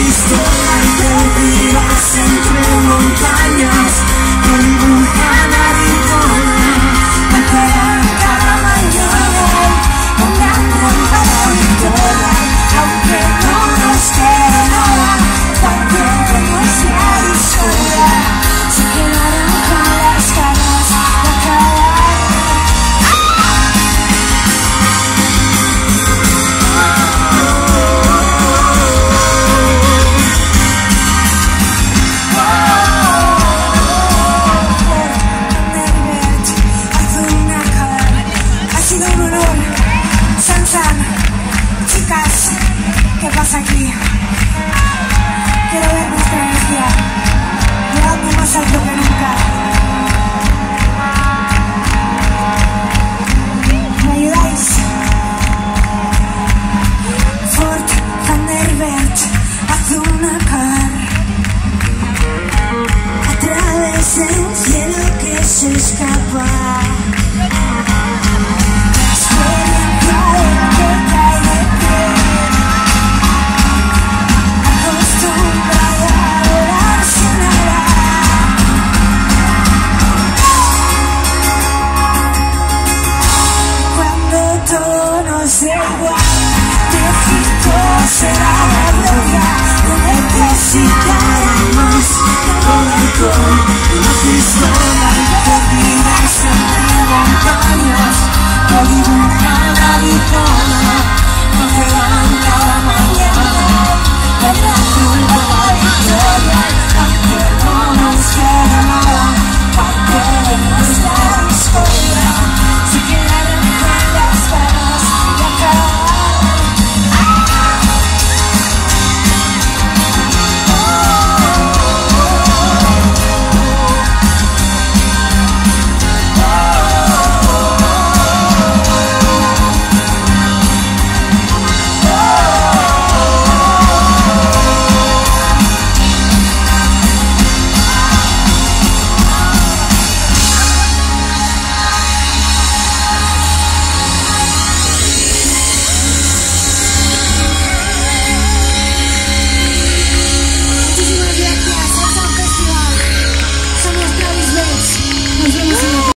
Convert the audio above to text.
pistola perdida entre montañas que dibujan Arizona, matarán cada mañana con gran trampa la victoria, aunque no nos quede nada, también nuestra historia, se quedarán con las ganas de acabar. SanSan, chicas, ¿qué pasa aquí? Quiero ver nuestra energía, llevando más alto que nunca. ¿Me ayudáis? Fort Thunderbird, haz una car a través del cielo que se escapa. Será la gloria, no necesitaremos de corazón, una pistola perdida.